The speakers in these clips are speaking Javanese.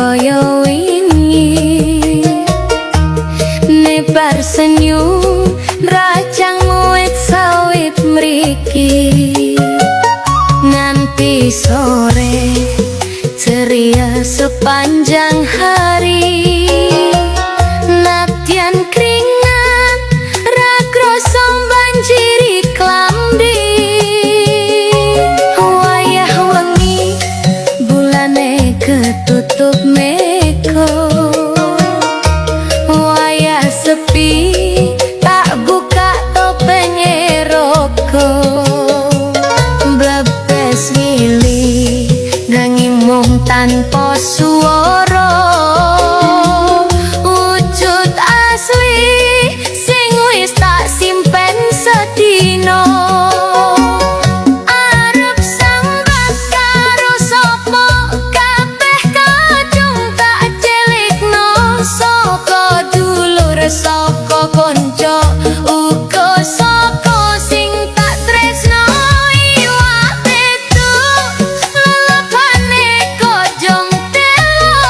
koyo wingi nebar senyum rajangmu wit sawit mriki nganti sore ceria sepanjang hari nadyan keringat rakrasa banjiri klambi wayah wengi bulane ketutup meko wayah sepi tak buka topenge roko blebes ngili nanging mung tanpa swara wujud asli sing wis tak simpen sedina arep sambat karo sapa kabeh kadung tak celikno saka dulur saka kanca uga saka sing tak tresno iwak tetu lelapane kojong telo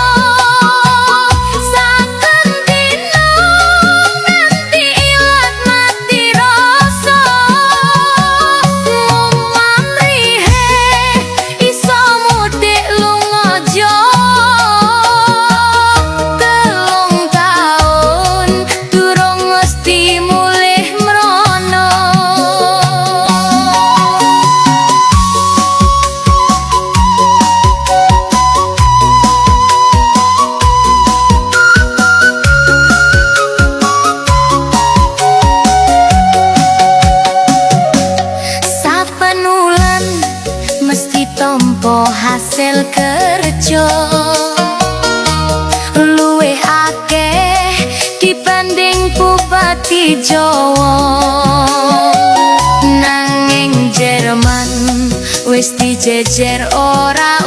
saken dino nganti ilat mati rasa mamrihe iso mudik lunga jauh 3 taun durung mesti mulih mrono saben wulan mesti tampa hasil kerja luwih akeh dibanding bupati Jawa nanging Jerman wis dijejer ora